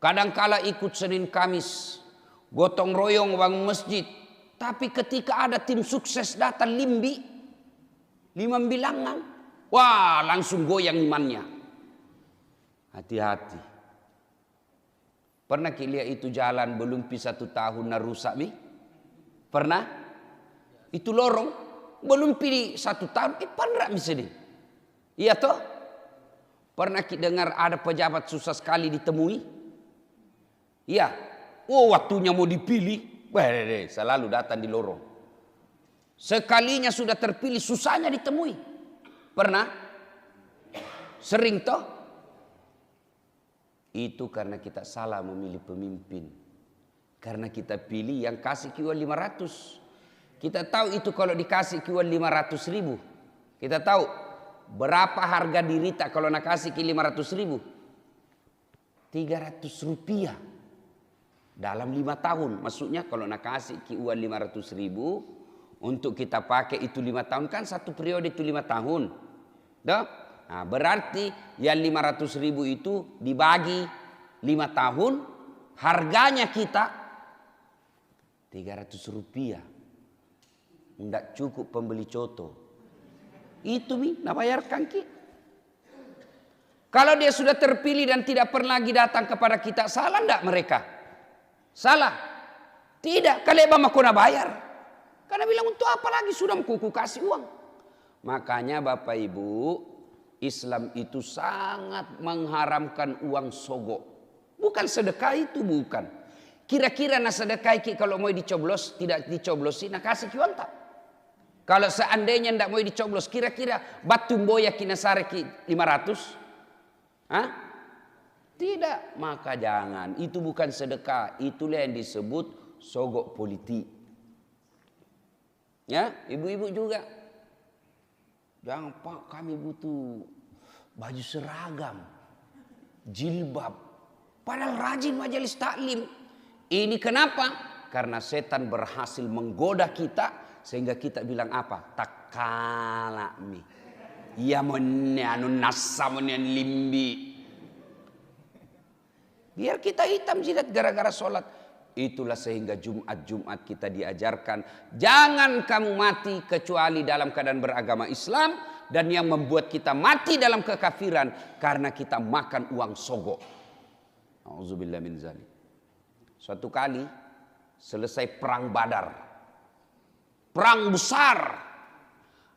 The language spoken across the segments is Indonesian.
Kadangkala ikut Senin Kamis, gotong royong bangun masjid. Tapi ketika ada tim sukses datang limbi, 5 bilangan, wah langsung goyang imannya. Hati-hati. Pernah lihat itu jalan belum 1 tahun na rusak bi? Pernah? Itu lorong belum pilih 1 tahun, pandrak misalnya. Iya toh? Pernah kita dengar ada pejabat susah sekali ditemui? Iya. Oh waktunya mau dipilih, selalu datang di lorong. Sekalinya sudah terpilih susahnya ditemui. Pernah? Sering toh? Itu karena kita salah memilih pemimpin. Karena kita pilih yang kasih kiwan 500. Kita tahu itu kalau dikasih kiwan 500.000. Kita tahu berapa harga dirita kalau nak kasih ki 500.000? 300 rupiah. Dalam 5 tahun. Maksudnya kalau nak kasih ki uang 500.000 untuk kita pakai itu 5 tahun, kan satu periode itu 5 tahun. Dah? Nah, berarti yang 500.000 itu dibagi 5 tahun, harganya kita 300 rupiah. Tidak cukup pembeli coto. Itu nak bayarkan ki. Kalau dia sudah terpilih dan tidak pernah lagi datang kepada kita, salah tidak mereka? Salah? Tidak. Kalau mah kena bayar. Karena bilang untuk apa lagi sudah kuku kasih uang. Makanya Bapak Ibu, Islam itu sangat mengharamkan uang sogok. Bukan sedekah itu, bukan. Kira-kira nak sedekah kalau mau dicoblos, tidak dicoblosin, nak kasih uang tak? Kalau seandainya tidak mau dicoblos, kira-kira batu boya kina sareki 500? Hah? Tidak, maka jangan. Itu bukan sedekah. Itulah yang disebut sogok politik. Ya, ibu-ibu juga. Jangan Pak, kami butuh baju seragam, jilbab. Padahal rajin majelis taklim. Ini kenapa? Karena setan berhasil menggoda kita sehingga kita bilang apa? Takala mi. Ya anu nasamun limbi. Biar kita hitam jidat gara-gara sholat. Itulah sehingga Jumat kita diajarkan. Jangan kamu mati kecuali dalam keadaan beragama Islam. Dan yang membuat kita mati dalam kekafiran. Karena kita makan uang sogok. Auzubillah min zalik. Suatu kali selesai perang Badar. Perang besar.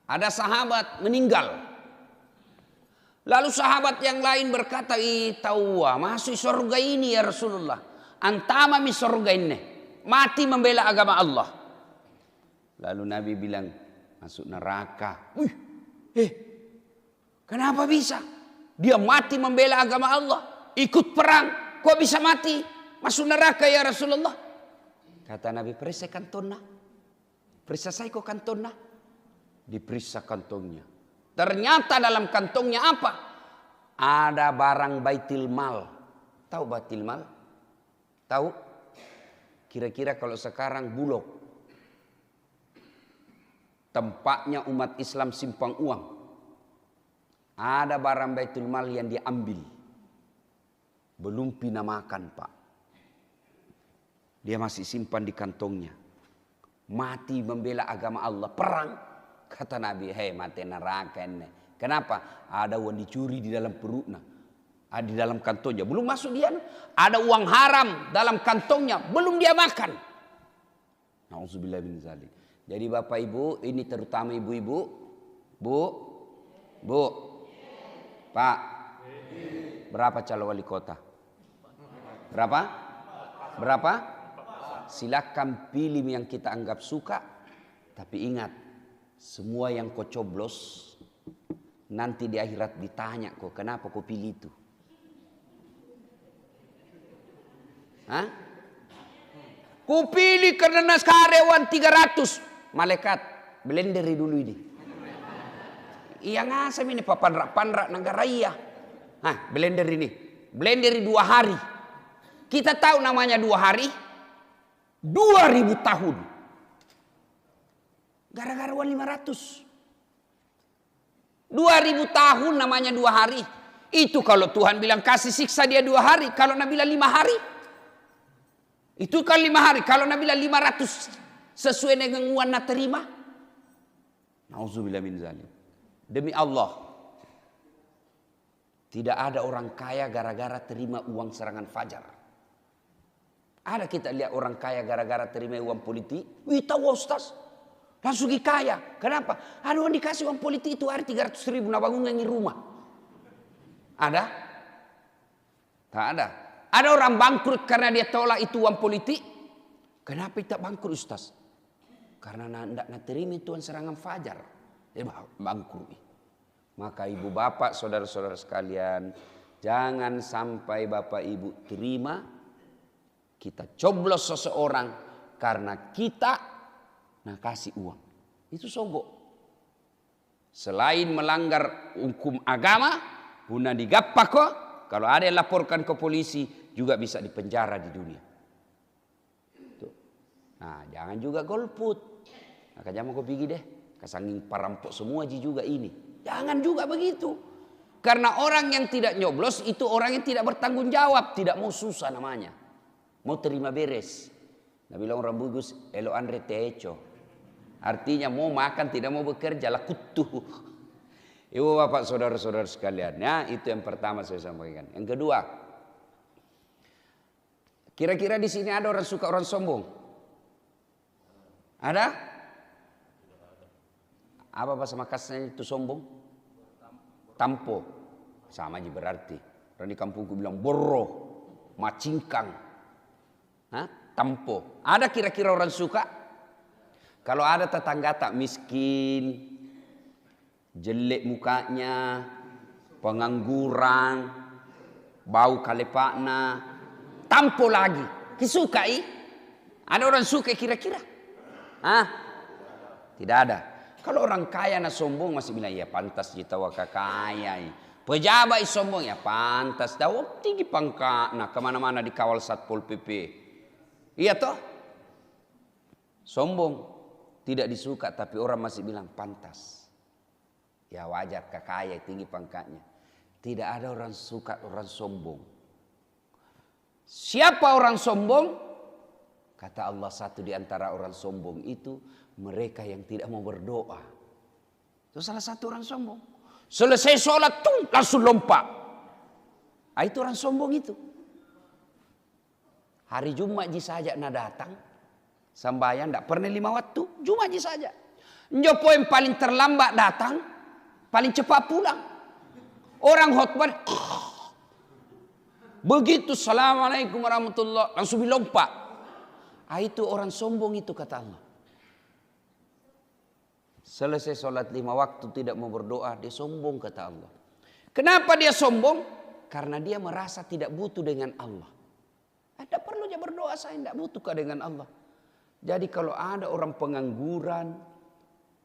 Ada sahabat meninggal. Lalu sahabat yang lain berkata, tahu masuk surga ini ya Rasulullah. Antama mi surga ini. Mati membela agama Allah. Lalu Nabi bilang, masuk neraka. Kenapa bisa? Dia mati membela agama Allah. Ikut perang. Kok bisa mati? Masuk neraka ya Rasulullah. Kata Nabi, periksa kantongnya. Periksa saya kok kantongnya. Diperiksa kantongnya. Ternyata dalam kantongnya apa? Ada barang baitil mal. Tahu baitil mal? Tahu? Kira-kira kalau sekarang Bulog. Tempatnya umat Islam simpang uang. Ada barang baitil mal yang diambil. Belum pinamakan Pak. Dia masih simpan di kantongnya. Mati membela agama Allah. Perang. Kata Nabi, hei mati neraka ini. Kenapa? Ada uang dicuri di dalam perutnya. Di dalam kantongnya. Belum masuk dia. Ada uang haram dalam kantongnya. Belum dia makan. Nauzubillah min zalik. Jadi Bapak Ibu, ini terutama ibu-ibu. Bu. Pak. Berapa calon wali kota? Berapa? Silakan pilih yang kita anggap suka. Tapi ingat. Semua yang kau coblos nanti di akhirat ditanya kau kenapa kau pilih itu. Hah? Kau pilih karena karyawan 300. Malaikat blenderi dulu ini. Iya ngasam ini papan-rak negara iya. Hah, blender ini. Blenderi 2 hari. Kita tahu namanya 2 hari. 2000 tahun. Gara-gara uang 500. 2000 tahun namanya 2 hari. Itu kalau Tuhan bilang kasih siksa dia 2 hari. Kalau Nabi bilang 5 hari. Itu kan 5 hari. Kalau Nabi bilang 500 sesuai dengan uang nak terima. Nauzubillah min zalim. Demi Allah. Tidak ada orang kaya gara-gara terima uang serangan fajar. Ada kita lihat orang kaya gara-gara terima uang politik. Wih tahu Ustaz. Langsung kaya. Kenapa? Ada orang dikasih uang politik itu hari 300.000 nak bangun lagi rumah. Ada? Tak ada. Ada orang bangkrut karena dia tolak itu uang politik. Kenapa tak bangkrut Ustaz? Karena nak terima itu uang serangan fajar. Dia bangkrut. Maka ibu bapak saudara-saudara sekalian. Jangan sampai bapak ibu terima. Kita coblos seseorang. Karena kita nak kasih uang. Itu sogok. Selain melanggar hukum agama. Guna digappak kok. Kalau ada yang laporkan ke polisi. Juga bisa dipenjara di dunia. Tuh. Nah jangan juga golput. Maka jangan kau pergi deh. Kesanging parampok semua juga ini. Jangan juga begitu. Karena orang yang tidak nyoblos. Itu orang yang tidak bertanggung jawab. Tidak mau susah namanya. Mau terima beres. Nah bilang orang bagus. Elo andre techo. Artinya mau makan tidak mau bekerja. Lakutuh. Ibu bapak saudara-saudara sekalian. Ya, itu yang pertama saya sampaikan. Yang kedua. Kira-kira di sini ada orang suka orang sombong? Ada? Apa bahasa Makassarnya itu sombong? Tampo. Sama aja berarti. Orang di kampungku bilang borro. Macingkang. Hah? Tampo. Ada kira-kira orang suka? Kalau ada tetangga tak miskin. Jelek mukanya, pengangguran, bau kalepakna, tampo lagi. Disukai? Ada orang suka kira-kira? Hah? Tidak ada. Kalau orang kaya na sombong masih bilang ya pantas jitawa kaya. Pejabat sombong ya pantas. Dah tinggi pangkatna kemana-mana dikawal Satpol PP. Iya toh? Sombong tidak disuka tapi orang masih bilang pantas. Ya wajar kaya tinggi pangkatnya. Tidak ada orang suka orang sombong. Siapa orang sombong? Kata Allah satu di antara orang sombong itu. Mereka yang tidak mau berdoa. Itu salah satu orang sombong. Selesai sholat tuh langsung lompat. Itu orang sombong itu. Hari Jumat saja nak datang. Sambayan tidak pernah 5 waktu. Jumat saja. Njopo yang paling terlambat datang. Paling cepat pulang. Orang khotbah. Begitu assalamualaikum warahmatullahi. Langsung dilompat. Itu orang sombong itu kata Allah. Selesai sholat 5 waktu tidak mau berdoa. Dia sombong kata Allah. Kenapa dia sombong? Karena dia merasa tidak butuh dengan Allah. Tidak perlu dia berdoa saya tidak butuh dengan Allah. Jadi kalau ada orang pengangguran.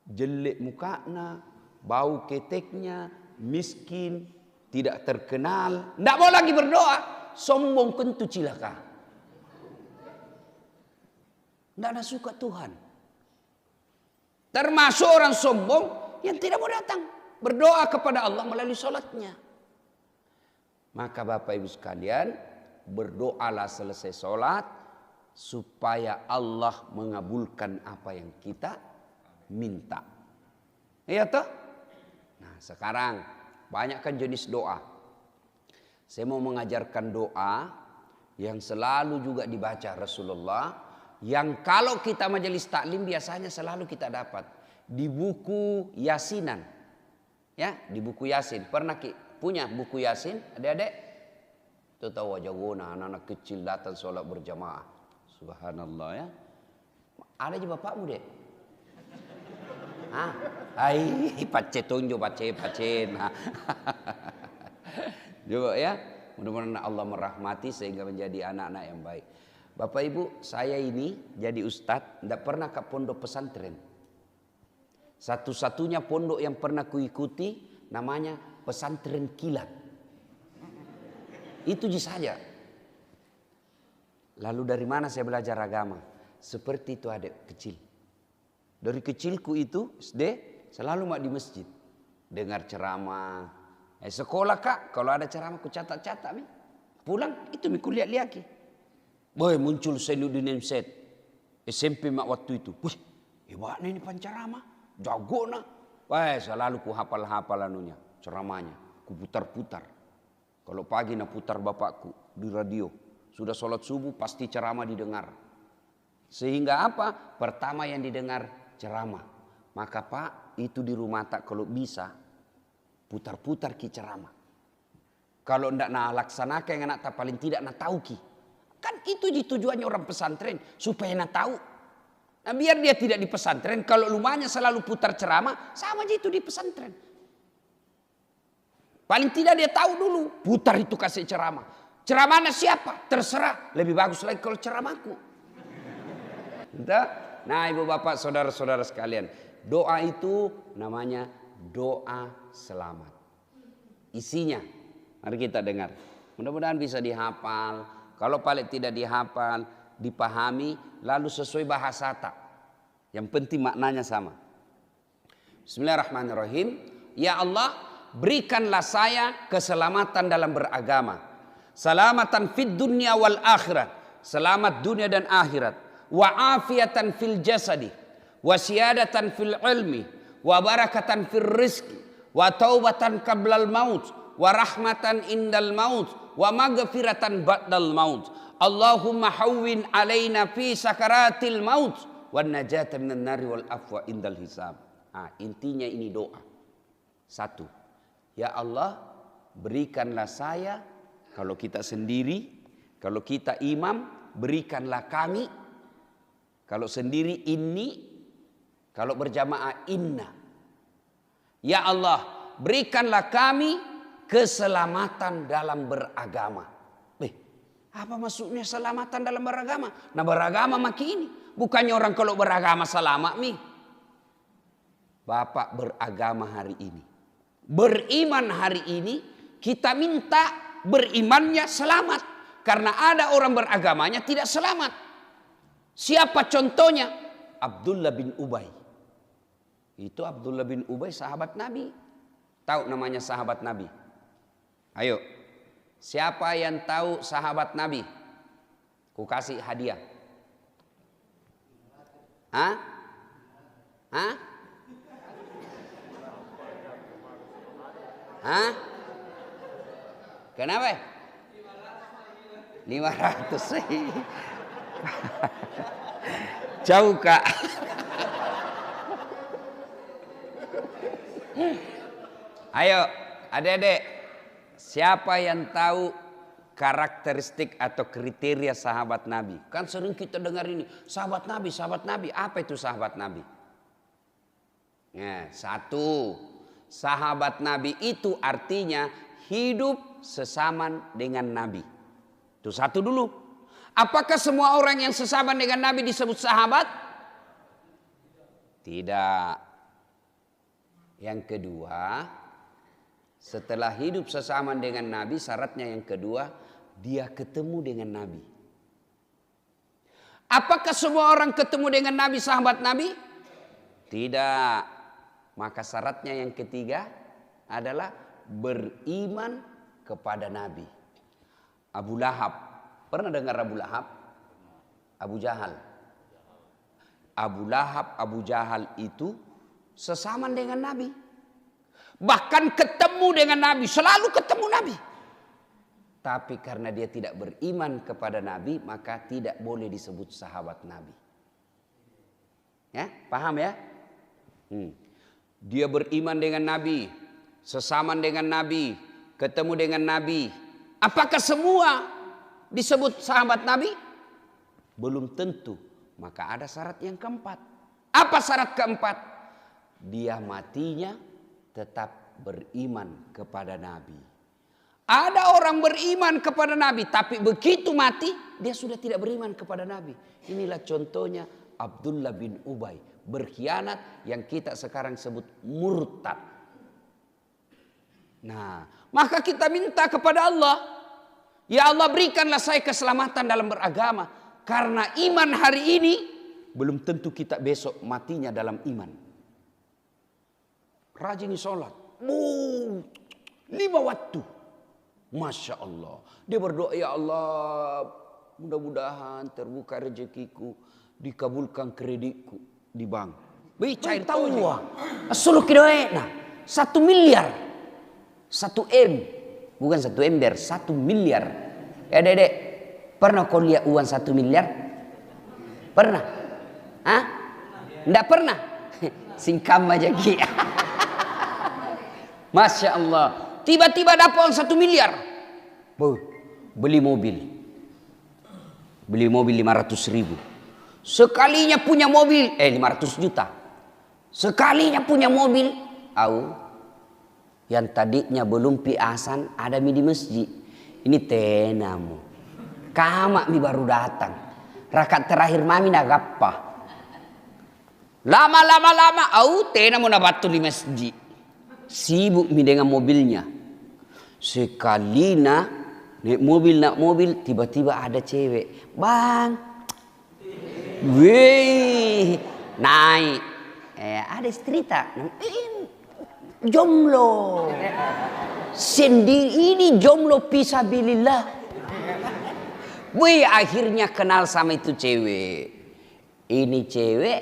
Jelek mukanya. Bau keteknya, miskin, tidak terkenal. Tidak mau lagi berdoa. Sombong kentu cilaka. Tidak ada suka Tuhan. Termasuk orang sombong yang tidak mau datang. Berdoa kepada Allah melalui sholatnya. Maka Bapak Ibu sekalian. Berdoalah selesai sholat. Supaya Allah mengabulkan apa yang kita minta. Iya toh? Nah sekarang banyak kan jenis doa. Saya mau mengajarkan doa yang selalu juga dibaca Rasulullah. Yang kalau kita majelis taklim biasanya selalu kita dapat. Di buku Yasinan. Ya, di buku Yasin. Pernah punya buku Yasin adik-adik? Itu tahu wajah guna anak-anak kecil datang sholat berjamaah. Subhanallah ya. Ada juga bapakmu dek? Pace tunjuk pace. Nah. Juga ya. Mudah-mudahan Allah merahmati sehingga menjadi anak-anak yang baik. Bapak Ibu, saya ini jadi ustadz tidak pernah ke pondok pesantren. Satu-satunya pondok yang pernah kuikuti namanya pesantren kilat. Itu saja. Lalu dari mana saya belajar agama? Seperti itu adik kecil. Dari kecilku itu SD selalu mak di masjid. Dengar ceramah, Sekolah kak, kalau ada ceramah ku catat-catat mi. Pulang itu mi kulihat liaki. Boy muncul Zainuddin Said. SMP mak waktu itu. Wih, hebatnya ini pancarama. Jago nah. Wah, selalu ku hafal-hafal anunya, ceramahnya. Ku putar-putar. Kalau pagi nak putar bapakku di radio. Sudah sholat subuh pasti ceramah didengar. Sehingga apa? Pertama yang didengar ceramah. Maka Pak, itu di rumah tak kalau bisa putar-putar ki ceramah. Kalau ndak nak laksanakan yang nak tak paling tidak nak tahu ki. Kan itu tujuannya orang pesantren supaya nak tahu. Nah, biar dia tidak di pesantren, kalau rumahnya selalu putar ceramah, sama aja itu di pesantren. Paling tidak dia tahu dulu, putar itu kasih ceramah. Ceramahnya siapa? Terserah, lebih bagus lagi kalau ceramahku. Nah, ibu bapak, saudara-saudara sekalian, doa itu namanya doa selamat. Isinya, mari kita dengar. Mudah-mudahan bisa dihafal. Kalau paling tidak dihafal, dipahami, lalu sesuai bahasa tak. Yang penting maknanya sama. Bismillahirrahmanirrahim. Ya Allah, berikanlah saya keselamatan dalam beragama. Selamatan fid dunya wal akhirat. Selamat dunia dan akhirat. Wa afiatan fil jasadi. Wa siyadatan fil ilmi. Wa barakatan fil rizki. Wa taubatan qablal maut. Wa rahmatan indal maut. Wa maghfiratan ba'dal maut. Allahumma hawwin alaina fi sakaratil maut. Wa najata minan nari wal afwa indal hisab. Intinya ini doa. Satu. Ya Allah, berikanlah saya, kalau kita sendiri, kalau kita imam, berikanlah kami. Kalau sendiri ini, kalau berjamaah inna. Ya Allah, berikanlah kami keselamatan dalam beragama. Apa maksudnya selamatan dalam beragama? Nah, beragama maki ini. Bukannya orang kalau beragama selamat mi. Bapak beragama hari ini. Beriman hari ini, kita minta berimannya selamat. Karena ada orang beragamanya tidak selamat. Siapa contohnya? Abdullah bin Ubay. Itu Abdullah bin Ubay sahabat Nabi. Tahu namanya sahabat Nabi? Ayo. Siapa yang tahu sahabat Nabi? Ku kasih hadiah. Hah? Hah? Hah? Kenapa? 500 sih. Jauh kak. Ayo adik-adik. Siapa yang tahu karakteristik atau kriteria sahabat Nabi? Kan sering kita dengar ini. Sahabat Nabi, sahabat Nabi. Apa itu sahabat Nabi? Nah, satu. Sahabat Nabi itu artinya hidup sesaman dengan Nabi. Itu satu dulu. Apakah semua orang yang sesaman dengan Nabi disebut sahabat? Tidak. Yang kedua, setelah hidup sesaman dengan Nabi, syaratnya yang kedua, dia ketemu dengan Nabi. Apakah semua orang ketemu dengan Nabi, sahabat Nabi? Tidak. Maka syaratnya yang ketiga adalah beriman kepada Nabi. Abu Lahab. Pernah dengar Abu Lahab? Abu Jahal. Abu Lahab, Abu Jahal itu sesaman dengan Nabi. Bahkan ketemu dengan Nabi, selalu ketemu Nabi. Tapi karena dia tidak beriman kepada Nabi, maka tidak boleh disebut sahabat Nabi. Ya, paham ya? Dia beriman dengan Nabi, sesaman dengan Nabi, ketemu dengan Nabi. Apakah semua disebut sahabat Nabi? Belum tentu. Maka ada syarat yang keempat. Apa syarat keempat? Dia matinya tetap beriman kepada Nabi. Ada orang beriman kepada Nabi, tapi begitu mati dia sudah tidak beriman kepada Nabi. Inilah contohnya Abdullah bin Ubay, berkhianat yang kita sekarang sebut murtad. Nah, maka kita minta kepada Allah, ya Allah berikanlah saya keselamatan dalam beragama. Karena iman hari ini belum tentu kita besok matinya dalam iman. Rajin sholat. 5 waktu. Masya Allah. Dia berdoa, ya Allah, mudah-mudahan terbuka rezekiku, dikabulkan kreditku di bank. Cair tahu wah. Solo kidoena 1 miliar. 1 M. Bukan 1 ember, 1 miliar. Ya Dedek, pernah kau lihat uang 1 miliar? Pernah? Hah? Nggak pernah? Singkam aja Ki. Masya Allah. Tiba-tiba dapat uang 1 miliar. Beli mobil. Beli mobil 500 ribu. Sekalinya punya mobil, 500 juta. Sekalinya punya mobil, yang tadinya belum piasan ada mi di masjid. Ini tenamu. Kamak mi baru datang. Rakaat terakhir mami nagappa. Lama, tenamu nabatu di masjid. Sibuk mi dengan mobilnya. Sekalinya naik mobil, tiba-tiba ada cewek. Bang. Wih, naik. Ada cerita. Jomblo. Sendiri ini jomblo fisabilillah. Wih, akhirnya kenal sama itu cewek. Ini cewek.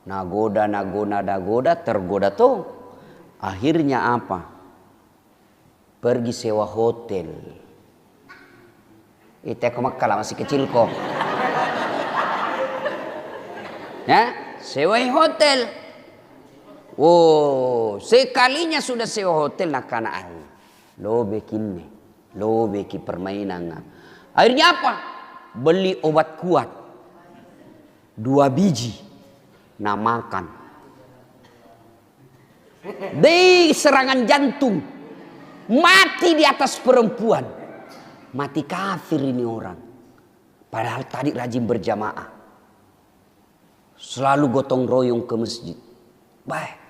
Nagoda, tergoda tuh. Akhirnya apa? Pergi sewa hotel. Itu aku makala masih kecil kok. Ya, sewa hotel. Sekalinya sudah sewa hotel nak kana lo beki permainan. Akhirnya apa? Beli obat kuat 2 biji, nah makan. Serangan jantung. Mati di atas perempuan. Mati kafir ini orang. Padahal tadi rajin berjamaah. Selalu gotong royong ke masjid. Baik.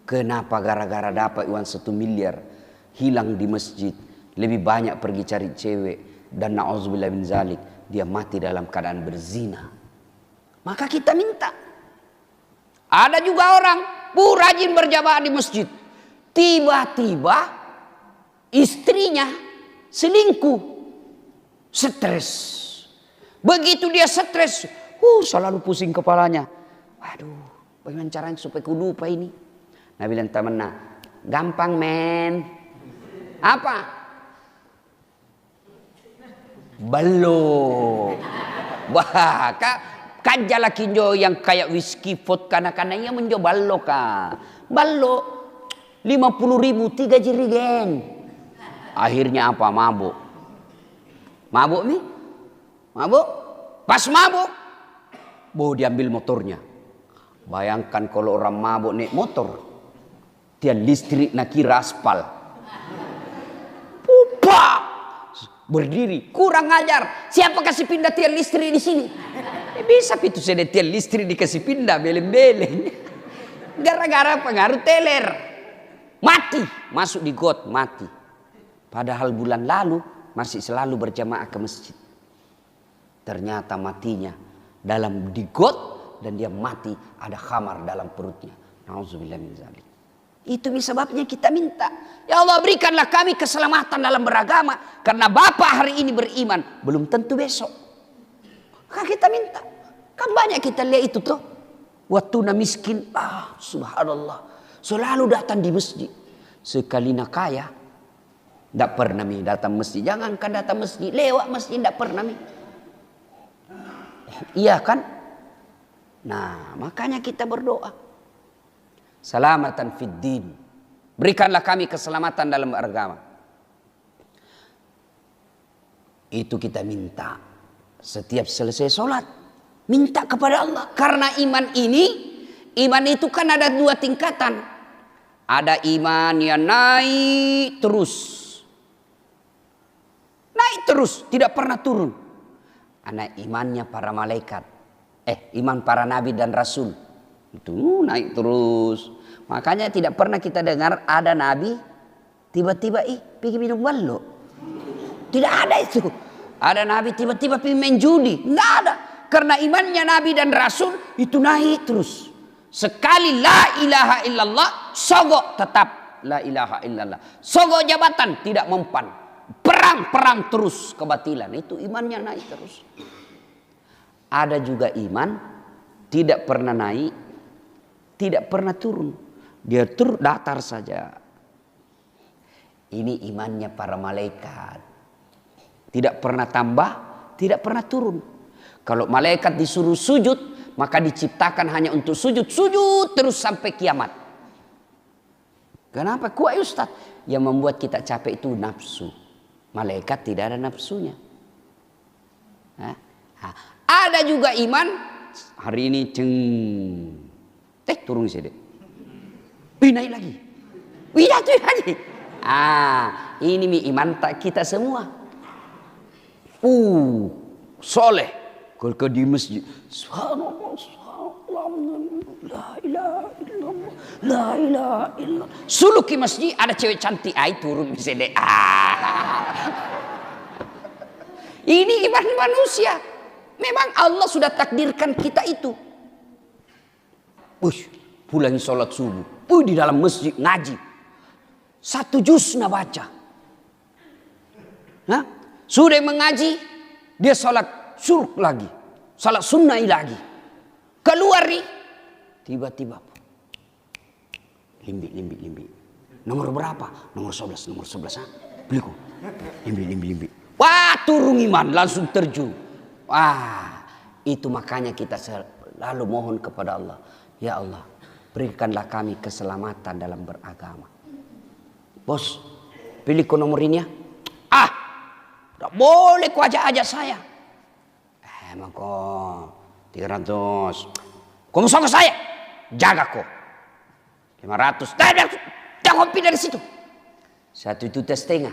Kenapa gara-gara dapat uang 1 miliar hilang di masjid. Lebih banyak pergi cari cewek. Dan na'udzubillah min zalik. Dia mati dalam keadaan berzina. Maka kita minta. Ada juga orang rajin berjamaah di masjid. Tiba-tiba istrinya selingkuh. Stres. Begitu dia stres. Selalu pusing kepalanya. Waduh, bagaimana caranya supaya ku lupa ini? Nah bilang temennya, gampang men. Apa? Ballo. Wah, kan jala kinjo yang kayak whisky vodka karena menjo ballo ka. Ballo 50 ribu 3 jirigen. Akhirnya apa? Mabuk. Mabuk nih? Mabuk? Pas mabuk, diambil motornya. Bayangkan kalau orang mabuk naik motor, tiang listrik nak kira aspal. Pupa! Berdiri, kurang ajar. Siapa kasih pindah tiang listrik di sini? Bisa itu saya tiang listrik dikasih pindah beleng-beleng. Gara-gara pengaruh teler. Mati, masuk di got, mati. Padahal bulan lalu masih selalu berjamaah ke masjid. Ternyata matinya dalam di got dan dia mati ada khamar dalam perutnya. Nauzubillah min zalik. Itu sebabnya kita minta, ya Allah berikanlah kami keselamatan dalam beragama karena Bapak hari ini beriman, belum tentu besok. Maka kita minta. Kan banyak kita lihat itu tuh. Waktu miskin, subhanallah, selalu datang di masjid. Sekali nak kaya, tidak pernah datang masjid. Jangankan datang masjid, lewat masjid tidak pernah. Iya kan? Nah, makanya kita berdoa. Salamatan fid din. Berikanlah kami keselamatan dalam beragama. Itu kita minta. Setiap selesai sholat, minta kepada Allah. Karena iman itu kan ada 2 tingkatan. Ada iman yang naik terus. Naik terus, tidak pernah turun. Anak imannya para malaikat. Iman para nabi dan rasul. Itu naik terus. Makanya tidak pernah kita dengar ada nabi tiba-tiba pergi minum ballo. Tidak ada itu. Ada nabi tiba-tiba pergi main judi. Tidak ada. Karena imannya nabi dan rasul itu naik terus. Sekali la ilaha illallah sogok tetap la ilaha illallah. Sogok jabatan tidak mempan. Perang terus kebatilan. Itu imannya naik terus. Ada juga iman tidak pernah naik, tidak pernah turun. Dia datar saja. Ini imannya para malaikat. Tidak pernah tambah, tidak pernah turun. Kalau malaikat disuruh sujud, maka diciptakan hanya untuk sujud. Sujud terus sampai kiamat. Kenapa? Kuat Ustaz. Yang membuat kita capek itu nafsu. Malaikat tidak ada nafsunya. Ada juga iman. Hari ini turun sini. Naik lagi. Jatuh lagi. Ini iman tak kita semua. Soleh. Kalau di masjid, subhanallah, la ilaha illallah, la ilaha illallah. Suluk ke masjid ada cewek cantik, turun misalnya. Ini iman manusia. Memang Allah sudah takdirkan kita itu. Pulang sholat subuh, di dalam masjid ngaji. 1 juz nak baca. Sudah mengaji, dia sholat suruk lagi, sholat sunnah lagi. Keluar nih, tiba-tiba limbi. Nomor berapa? Nomor 11. Beliku. Limbi. Wah, turun iman, langsung terjun. Itu makanya kita selalu mohon kepada Allah. Ya Allah, berikanlah kami keselamatan dalam beragama. Bos, pilih ke nomor ini ya. Tak boleh kau ajak saya. Emang kau 300. Kau sama saya, jaga kau 500. Jangan pergi dari situ. 1,5 juta.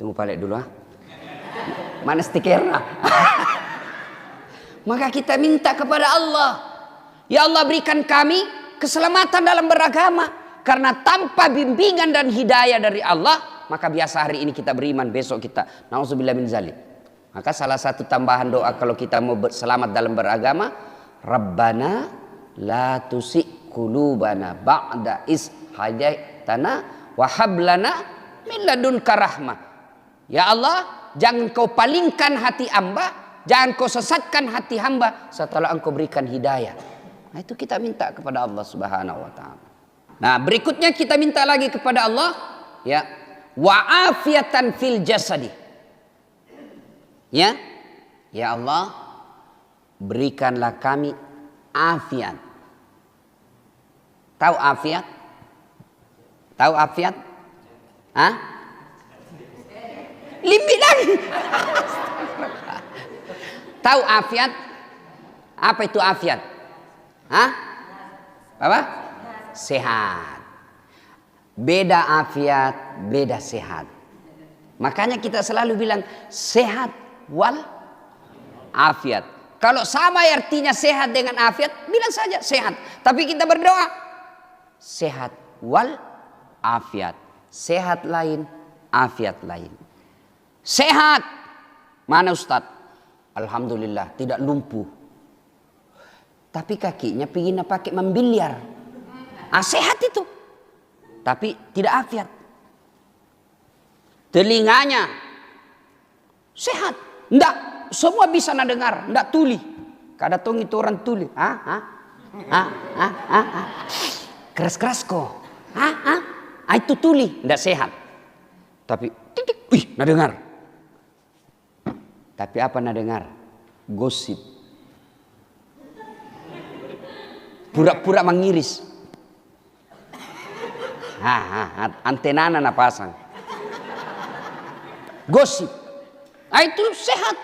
Tunggu balik dulu. Mana stikernya? Maka kita minta kepada Allah, ya Allah berikan kami keselamatan dalam beragama. Karena tanpa bimbingan dan hidayah dari Allah, maka biasa hari ini kita beriman, besok kita na'udzubillah min zalik. Maka salah satu tambahan doa kalau kita mau selamat dalam beragama, Rabbana la tusik qulubana ba'da is hadaitana wa hab lana min ladunka rahmah. Ya Allah, jangan kau palingkan hati hamba, jangan kau sesatkan hati hamba setelah engkau berikan hidayah. Nah, itu kita minta kepada Allah Subhanahu wa taala. Nah, berikutnya kita minta lagi kepada Allah, ya, wa'afiatan fil jasadi. Ya. Ya Allah, berikanlah kami afiat. Tahu afiat? Tahu afiat? Limbi lagi. Tahu afiat? Apa itu afiat? Apa? Sehat. Beda afiat, beda sehat. Makanya kita selalu bilang sehat wal afiat. Kalau sama artinya sehat dengan afiat, bilang saja sehat. Tapi kita berdoa sehat wal afiat. Sehat lain, afiat lain. Sehat. Mana Ustaz? Alhamdulillah tidak lumpuh. Tapi kakinya pingin pakai membiliar. Sehat itu. Tapi tidak afiat. Telinganya sehat. Enggak. Semua bisa nak dengar. Enggak tuli. Kada tong itu orang tuli. Keras-keras kok. Itu tuli. Enggak sehat. Tapi nak dengar. Tapi apa nak dengar? Gosip. Pura-pura mengiris. Antena na pasang. Gosip. Itu sehat.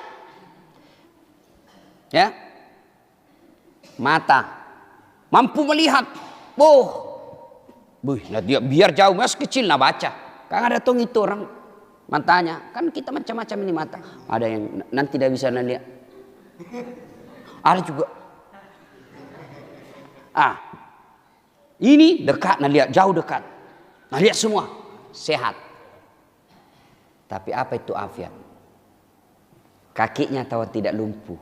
Ya. Mata. Mampu melihat. Nah dia biar jauh mas kecil nak baca. Kan ada tong itu orang matanya. Kan kita macam-macam ini mata. Ada yang nanti tidak bisa lihat. Ada juga. Ini dekat nak lihat, jauh dekat. Nah lihat semua sehat. Tapi apa itu afiat? Kakinya tahu tidak lumpuh.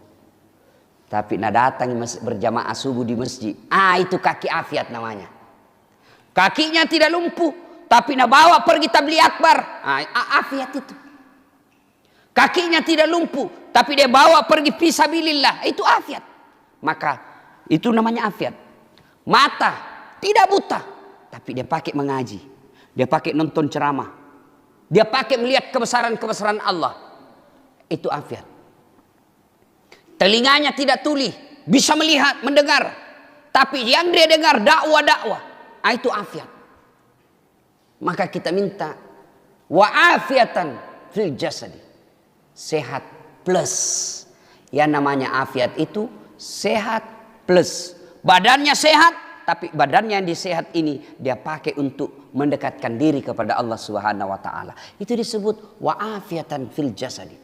Tapi nak datang berjamaah subuh di masjid. Itu kaki afiat namanya. Kakinya tidak lumpuh, tapi nak bawa pergi tabligh akbar. Afiat itu. Kakinya tidak lumpuh, tapi dia bawa pergi fisabilillah. Itu afiat. Maka itu namanya afiat. Mata tidak buta, tapi dia pakai mengaji. Dia pakai nonton ceramah. Dia pakai melihat kebesaran-kebesaran Allah. Itu afiat. Telinganya tidak tuli, bisa melihat, mendengar. Tapi yang dia dengar dakwah-dakwah. Itu afiat. Maka kita minta wa'afiatan fil jasadi. Sehat plus. Yang namanya afiat itu sehat plus. Badannya sehat, tapi badannya yang disehat ini dia pakai untuk mendekatkan diri kepada Allah Subhanahu wa taala. Itu disebut wa'afiatan fil jasadi.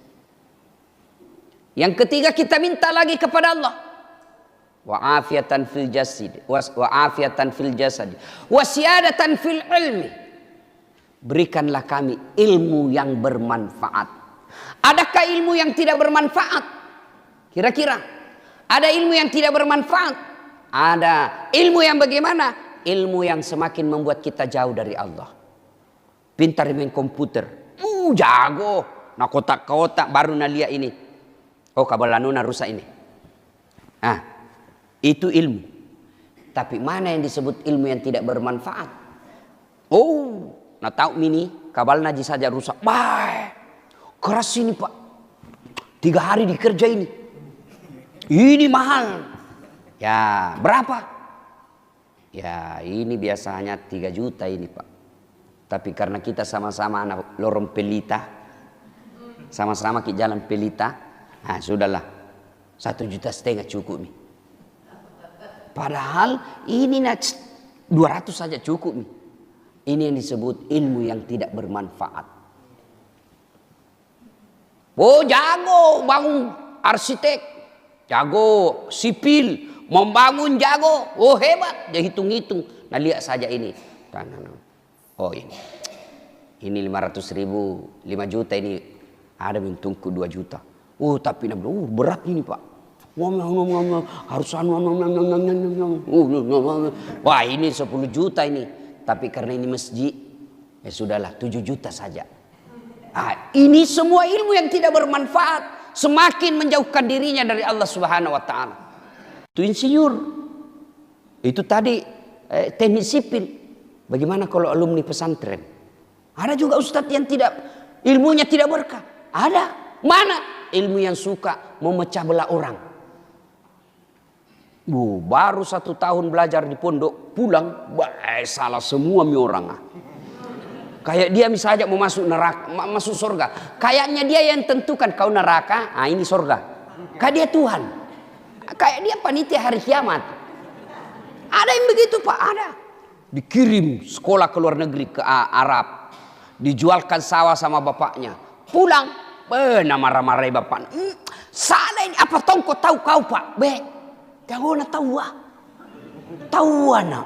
Yang ketiga kita minta lagi kepada Allah. Wa'afiatan fil jasadi, wa'afiatan fil jasadi, wasiyadatan fil ilmi. Berikanlah kami ilmu yang bermanfaat. Adakah ilmu yang tidak bermanfaat? Kira-kira ada ilmu yang tidak bermanfaat? Ada. Ilmu yang bagaimana? Ilmu yang semakin membuat kita jauh dari Allah. Pintar main komputer, jago. Nah kotak-kotak baru nalia ini. Oh kabalanuna rusak ini. Itu ilmu. Tapi mana yang disebut ilmu yang tidak bermanfaat? Oh, nah tahu mini kabal naji saja rusak. Bah, keras ini pak. 3 hari dikerja ini. Ini mahal. Ya berapa? Ya ini biasanya 3 juta ini pak. Tapi karena kita sama-sama anak lorong pelita, sama-sama ke jalan pelita, sudahlah 1,5 juta cukup nih. Padahal ini 200 saja cukup nih. Ini yang disebut ilmu yang tidak bermanfaat. Oh jago bangun arsitek, jago sipil, membangun jago, oh hebat, dia hitung-hitung. Nah lihat saja ini. Oh ini 500.000, 5 juta ini ada yang tunggu 2 juta. Oh tapi berat ini pak. Harus wah ini 10 juta ini. Tapi karena ini masjid, ya sudahlah 7 juta saja. Ini semua ilmu yang tidak bermanfaat, semakin menjauhkan dirinya dari Allah Subhanahu wa taala. Itu insinyur. Itu tadi teknik sipil. Bagaimana kalau alumni pesantren? Ada juga ustadz yang tidak ilmunya tidak berkah. Ada. Mana ilmu yang suka memecah belah orang? Baru 1 tahun belajar di pondok, pulang, salah semua mi orang. Kayak dia misalnya mau masuk neraka, masuk surga. Kayaknya dia yang tentukan kau neraka, ini surga. Kayak dia Tuhan. Kayak dia panitia hari kiamat. Ada yang begitu pak, ada. Dikirim sekolah ke luar negeri ke Arab. Dijualkan sawah sama bapaknya. Pulang, marah-marah bapak. Sana ini apa tongko tahu kau pak? Jangan nak tahu tahu anak.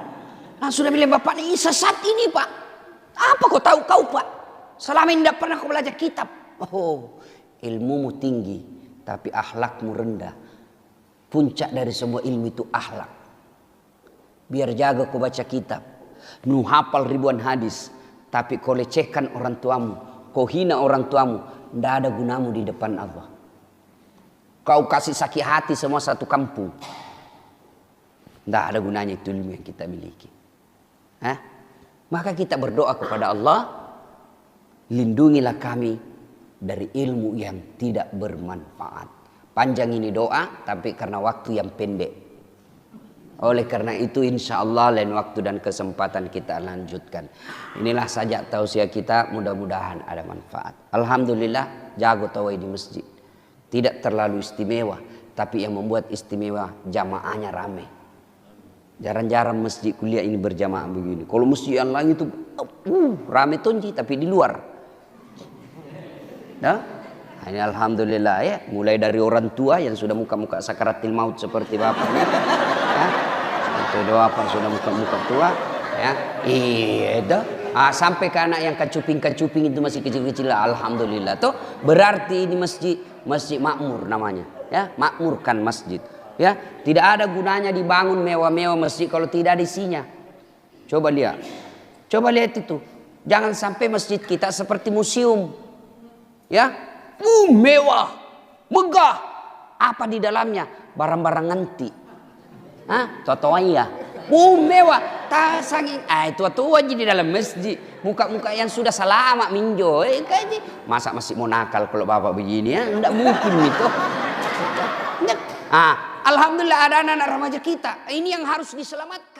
Nah sudah bilang bapak ini sesat ini pak. Apa kau tahu kau pak? Selama ini tidak pernah kau belajar kitab. Oh ilmumu tinggi tapi akhlakmu rendah. Puncak dari semua ilmu itu akhlak. Biar jaga kau baca kitab. Nu hafal ribuan hadis. Tapi kau lecehkan orang tuamu. Kau hina orang tuamu. Tidak ada gunamu di depan Allah. Kau kasih sakit hati semua satu kampung. Tidak ada gunanya itu ilmu yang kita miliki. Maka kita berdoa kepada Allah. Lindungilah kami dari ilmu yang tidak bermanfaat. Panjang ini doa, tapi karena waktu yang pendek. Oleh karena itu insya Allah lain waktu dan kesempatan kita lanjutkan. Inilah saja tausiah kita, mudah-mudahan ada manfaat. Alhamdulillah jago tawai di masjid. Tidak terlalu istimewa, tapi yang membuat istimewa jamaahnya ramai. Jarang-jarang masjid kuliah ini berjamaah begini. Kalau masjid yang lain itu ramai tonji tapi di luar. Ini alhamdulillah ya, mulai dari orang tua yang sudah muka-muka sakaratil maut seperti bapak ini. Itu doa apa sudah muka-muka tua ya. Iya sampai ke anak yang kacuping-kacuping itu masih kecil-kecil, alhamdulillah. Tuh berarti ini masjid makmur namanya ya, makmurkan masjid. Ya, tidak ada gunanya dibangun mewah-mewah masjid kalau tidak ada isinya. Coba lihat. Coba lihat itu. Jangan sampai masjid kita seperti museum. Ya. Mewah. Megah. Apa di dalamnya? Barang-barang nganti. Totoya. Mewah. Tasangin. Tua-tua aja di dalam masjid. Muka-muka yang sudah selama minjo. Masa masih mau nakal kalau bapak begini ya? Enggak mungkin itu. Alhamdulillah ada anak-anak remaja kita. Ini yang harus diselamatkan.